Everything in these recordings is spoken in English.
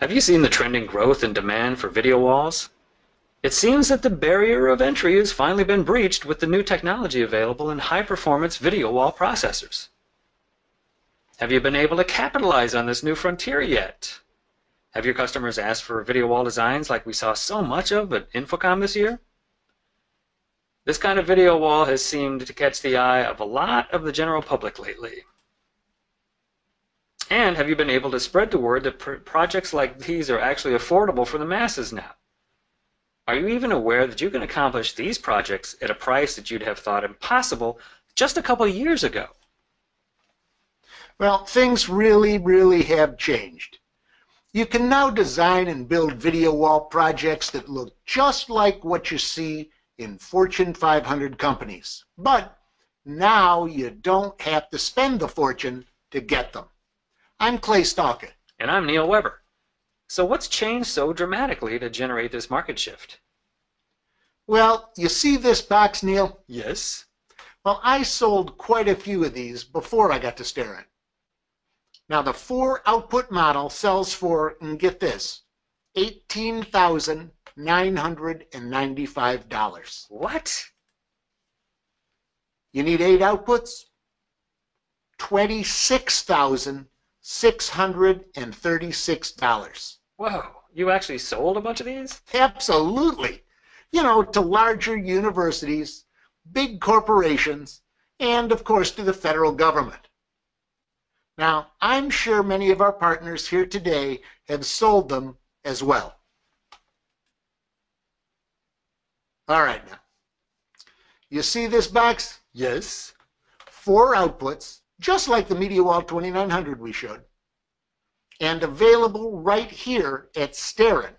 Have you seen the trending growth in demand for video walls? It seems that the barrier of entry has finally been breached with the new technology available in high-performance video wall processors. Have you been able to capitalize on this new frontier yet? Have your customers asked for video wall designs like we saw so much of at Infocom this year? This kind of video wall has seemed to catch the eye of a lot of the general public lately. And have you been able to spread the word that projects like these are actually affordable for the masses now? Are you even aware that you can accomplish these projects at a price that you'd have thought impossible just a couple of years ago? Well, things really have changed. You can now design and build video wall projects that look just like what you see in Fortune 500 companies. But now you don't have to spend the fortune to get them. I'm Clay Stalka. And I'm Neil Weber. So what's changed so dramatically to generate this market shift? Well, you see this box, Neil? Yes. Well, I sold quite a few of these before I got to Starin. Now, the 4-output model sells for, and get this, $18,995. What? You need 8 outputs? $26,636. Whoa, you actually sold a bunch of these? Absolutely. You know, to larger universities, big corporations, and of course to the federal government. Now, I'm sure many of our partners here today have sold them as well. All right, now, you see this box? Yes. 4 outputs, just like the MediaWall 2900 we showed, and available right here at Starin.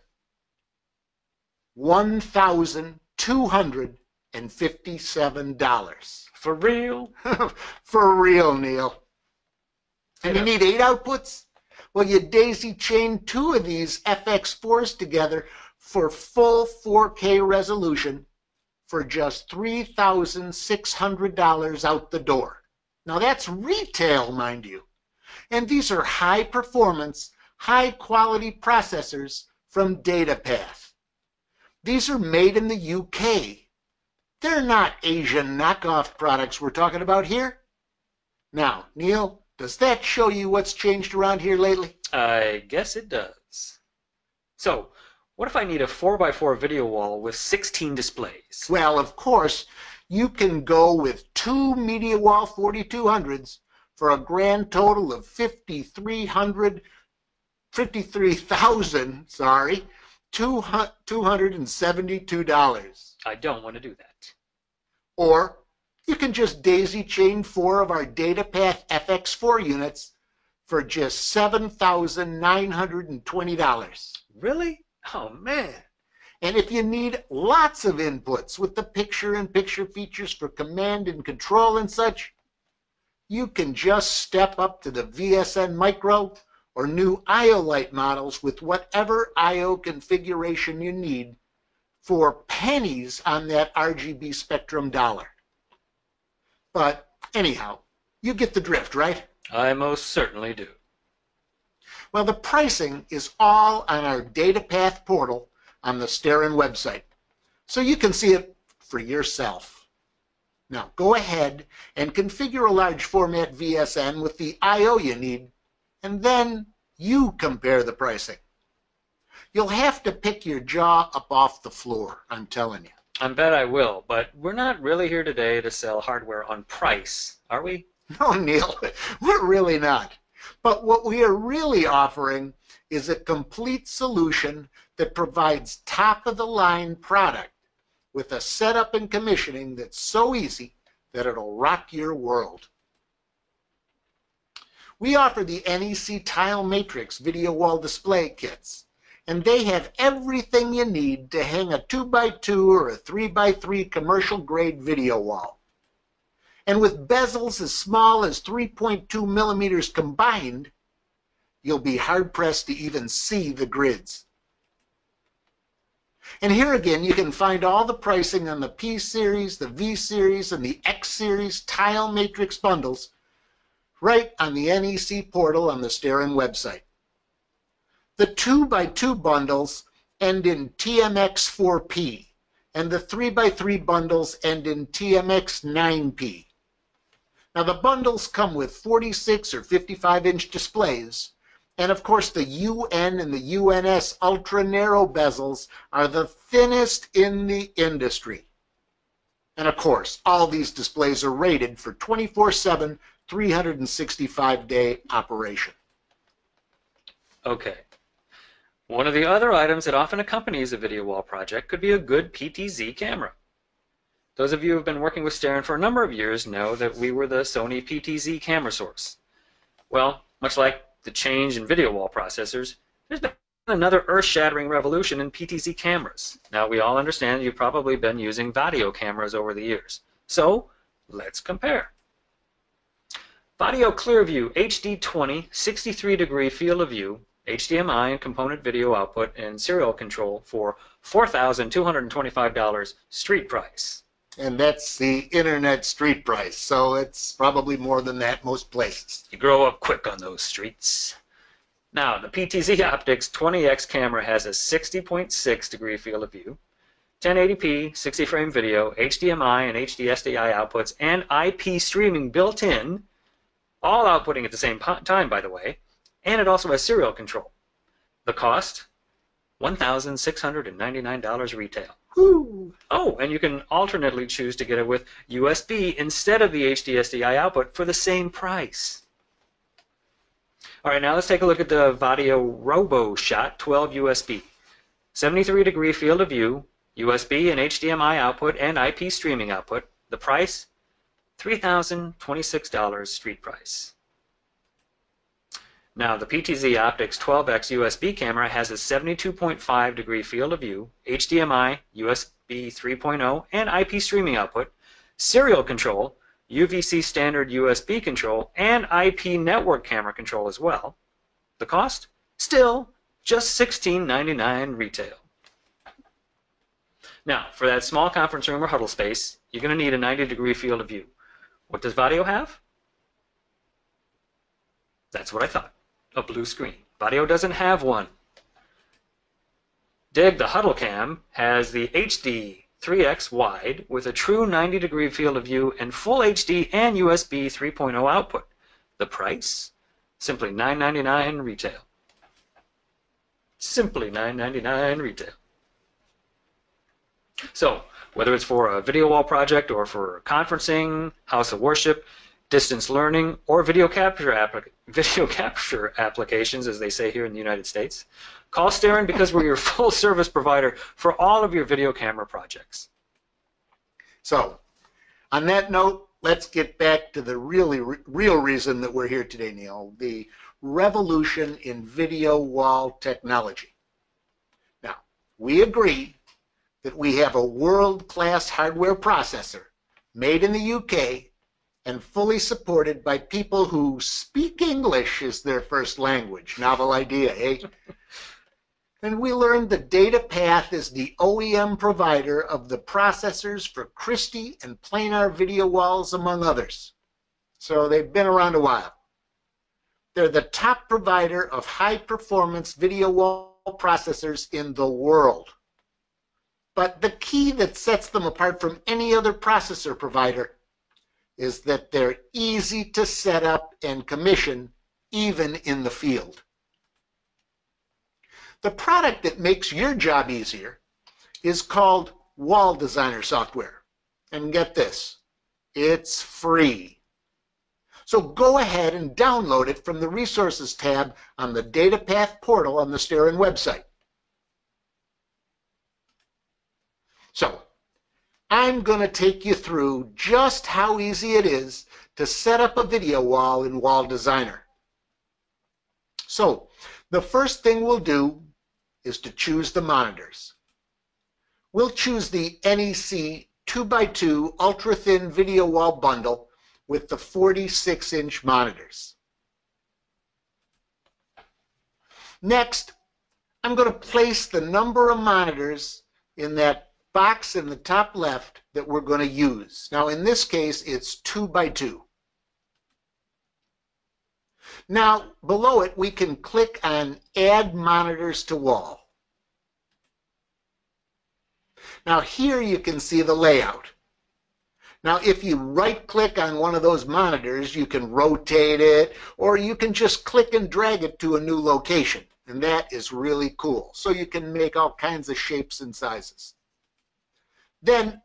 $1,257. For real? For real, Neil. And you need 8 outputs? Well, you daisy chain 2 of these FX4s together for full 4K resolution for just $3,600 out the door. Now that's retail, mind you. And these are high performance, high quality processors from Datapath. These are made in the UK. They're not Asian knockoff products we're talking about here. Now, Neil, does that show you what's changed around here lately? I guess it does. So, what if I need a 4x4 video wall with 16 displays? Well, of course, you can go with 2 MediaWall 4200s for a grand total of $272. I don't want to do that. Or you can just daisy chain 4 of our Datapath FX4 units for just $7,920. Really? Oh, man. And if you need lots of inputs with the picture-in-picture features for command and control and such, you can just step up to the VSN Micro or new IO-Lite models with whatever IO configuration you need for pennies on that RGB Spectrum dollar. But anyhow, you get the drift, right? I most certainly do. Well, the pricing is all on our Datapath portal on the Starin website, so you can see it for yourself. Now, go ahead and configure a large format VSN with the I/O you need, and then you compare the pricing. You'll have to pick your jaw up off the floor, I'm telling you. I bet I will, but we're not really here today to sell hardware on price, are we? No, Neil, we're really not. But what we are really offering is a complete solution that provides top-of-the-line product with a setup and commissioning that's so easy that it'll rock your world. We offer the NEC Tile Matrix video wall display kits, and they have everything you need to hang a 2x2 or a 3x3 commercial-grade video wall. And with bezels as small as 3.2 millimeters combined, you'll be hard-pressed to even see the grids. And here again, you can find all the pricing on the P-Series, the V-Series, and the X-Series Tile Matrix bundles right on the NEC portal on the Starin website. The 2x2 bundles end in TMX4P, and the 3x3 bundles end in TMX9P. Now the bundles come with 46 or 55-inch displays, and of course the UN and the UNS ultra-narrow bezels are the thinnest in the industry. And of course, all these displays are rated for 24/7, 365-day operation. Okay. One of the other items that often accompanies a video wall project could be a good PTZ camera. Those of you who have been working with Starin for a number of years know that we were the Sony PTZ camera source. Well, much like the change in video wall processors, there's been another earth-shattering revolution in PTZ cameras. Now, we all understand you've probably been using Vadio cameras over the years. So, let's compare. Vadio ClearView HD20 63-degree field of view, HDMI and component video output, and serial control for $4,225 street price. And that's the internet street price, so it's probably more than that most places. You grow up quick on those streets. Now, the PTZ Optics 20X camera has a 60.6-degree field of view, 1080p, 60-frame video, HDMI and HD SDI outputs, and IP streaming built in, all outputting at the same time, by the way, and it also has serial control. The cost, $1,699 retail. Woo. Oh, and you can alternately choose to get it with USB instead of the HD SDI output for the same price. All right, now let's take a look at the Vadio RoboShot 12 USB. 73-degree field of view, USB and HDMI output, and IP streaming output. The price, $3,026 street price. Now, the PTZ Optics 12X USB camera has a 72.5-degree field of view, HDMI, USB 3.0, and IP streaming output, serial control, UVC standard USB control, and IP network camera control as well. The cost? Still just $16.99 retail. Now, for that small conference room or huddle space, you're going to need a 90-degree field of view. What does Vadio have? That's what I thought. A blue screen. Vadio doesn't have one. Dig, the Huddle Cam, has the HD 3X wide with a true 90-degree field of view and full HD and USB 3.0 output. The price? Simply $9.99 retail. Simply $9.99 retail. So, whether it's for a video wall project or for conferencing, house of worship, distance learning, or video capture applications, as they say here in the United States, call Starin because we're your full service provider for all of your video camera projects. So, on that note, let's get back to the real reason that we're here today, Neil, the revolution in video wall technology. Now, we agree that we have a world-class hardware processor made in the UK and fully supported by people who speak English as their first language. Novel idea, eh? And we learned that Datapath is the OEM provider of the processors for Christie and planar video walls, among others. So they've been around a while. They're the top provider of high-performance video wall processors in the world. But the key that sets them apart from any other processor provider is that they're easy to set up and commission, even in the field. The product that makes your job easier is called Wall Designer software. And get this, it's free. So go ahead and download it from the Resources tab on the Datapath portal on the Starin website. So, I'm going to take you through just how easy it is to set up a video wall in Wall Designer. So, the first thing we'll do is to choose the monitors. We'll choose the NEC 2x2 ultra-thin video wall bundle with the 46-inch monitors. Next, I'm going to place the number of monitors in that box in the top left that we're going to use. Now in this case it's 2x2. Now, below it, we can click on Add Monitors to Wall. Now, here you can see the layout. Now, if you right-click on one of those monitors, you can rotate it, or you can just click and drag it to a new location. And that is really cool. So you can make all kinds of shapes and sizes. Then,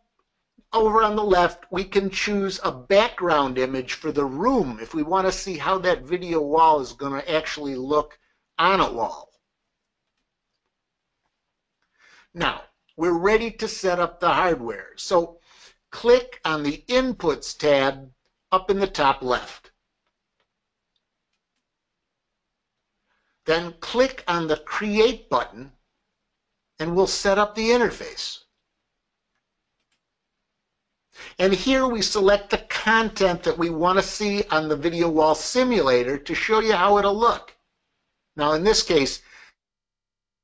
over on the left, we can choose a background image for the room if we want to see how that video wall is going to actually look on a wall. Now, we're ready to set up the hardware. So click on the Inputs tab up in the top left. Then click on the Create button and we'll set up the interface. And here we select the content that we want to see on the video wall simulator to show you how it'll look. Now in this case,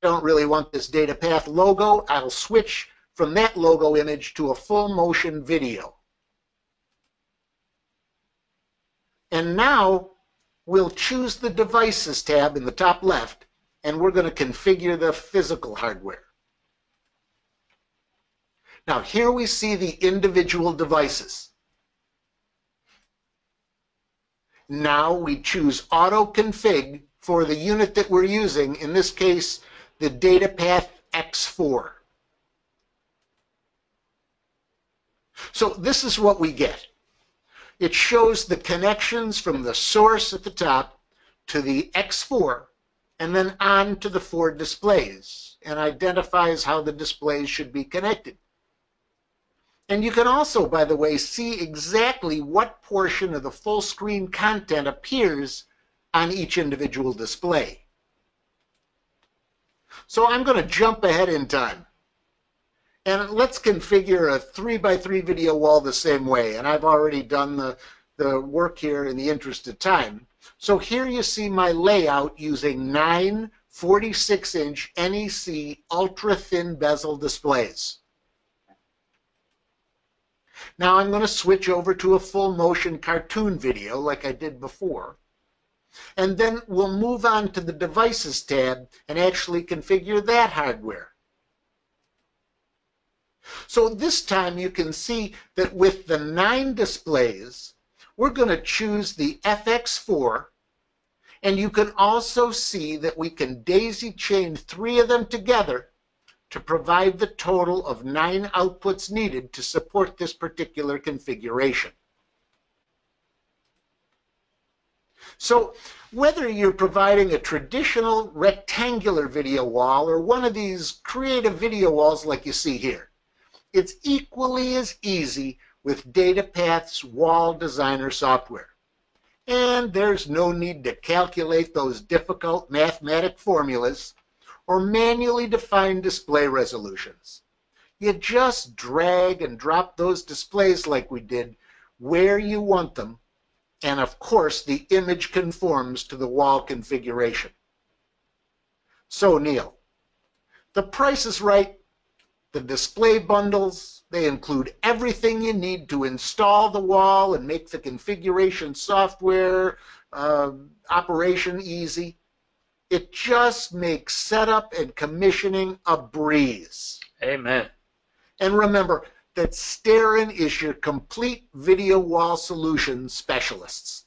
I don't really want this Datapath logo. I'll switch from that logo image to a full motion video. And now we'll choose the Devices tab in the top left, and we're going to configure the physical hardware. Now here we see the individual devices. Now we choose Auto Config for the unit that we're using, in this case the Datapath X4. So this is what we get. It shows the connections from the source at the top to the X4 and then on to the 4 displays, and identifies how the displays should be connected. And you can also, by the way, see exactly what portion of the full screen content appears on each individual display. So I'm going to jump ahead in time. And let's configure a 3x3 video wall the same way. And I've already done the work here in the interest of time. So here you see my layout using 9 46-inch NEC ultra-thin bezel displays. Now I'm going to switch over to a full motion cartoon video like I did before. And then we'll move on to the Devices tab and actually configure that hardware. So this time you can see that with the 9 displays, we're going to choose the FX4, and you can also see that we can daisy chain 3 of them together to provide the total of 9 outputs needed to support this particular configuration. So whether you're providing a traditional rectangular video wall or one of these creative video walls like you see here, it's equally as easy with Datapath's Wall Designer software. And there's no need to calculate those difficult mathematic formulas or manually define display resolutions. You just drag and drop those displays like we did where you want them, and of course the image conforms to the wall configuration. So Neil, the price is right. The display bundles, they include everything you need to install the wall and make the configuration software operation easy. It just makes setup and commissioning a breeze. Amen. And remember that Starin is your complete video wall solution specialists.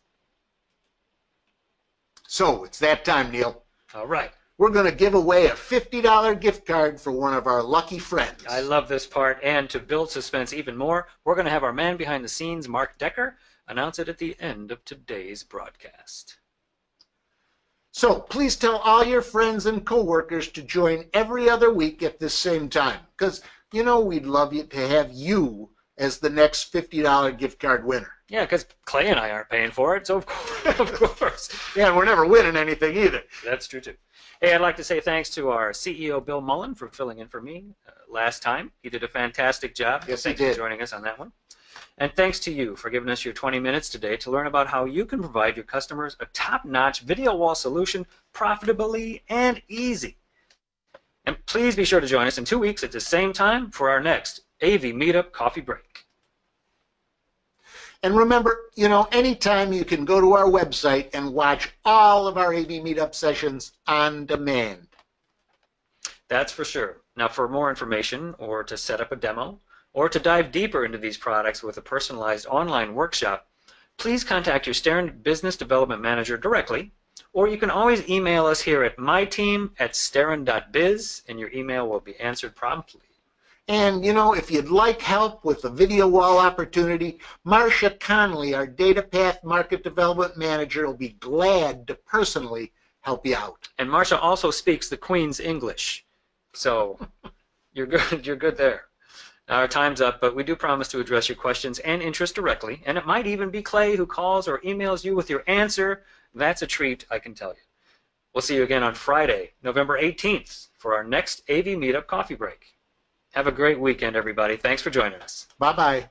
So it's that time, Neil. All right. We're going to give away a $50 gift card for one of our lucky friends. I love this part. And to build suspense even more, we're going to have our man behind the scenes, Mark Decker, announce it at the end of today's broadcast. So please tell all your friends and coworkers to join every other week at this same time, because you know we'd love you to have you as the next $50 gift card winner. Yeah, because Clay and I aren't paying for it, so of course. Yeah, and we're never winning anything either. That's true, too. Hey, I'd like to say thanks to our CEO, Bill Mullen, for filling in for me last time. He did a fantastic job. Yes, Thanks he did. for joining us on that one. And thanks to you for giving us your 20 minutes today to learn about how you can provide your customers a top-notch video wall solution profitably and easy. And please be sure to join us in 2 weeks at the same time for our next AV Meetup Coffee Break. And remember, anytime you can go to our website and watch all of our AV Meetup sessions on demand. That's for sure. Now, for more information, or to set up a demo, or to dive deeper into these products with a personalized online workshop, please contact your Staren Business Development Manager directly, or you can always email us here at myteam@staren.biz, and your email will be answered promptly. And, if you'd like help with the video wall opportunity, Marcia Conley, our Datapath Market Development Manager, will be glad to personally help you out. And Marcia also speaks the Queen's English, so you're good. You're good there. Our time's up, but we do promise to address your questions and interest directly, and it might even be Clay who calls or emails you with your answer. That's a treat, I can tell you. We'll see you again on Friday, November 18th, for our next AV Meetup coffee break. Have a great weekend, everybody. Thanks for joining us. Bye-bye.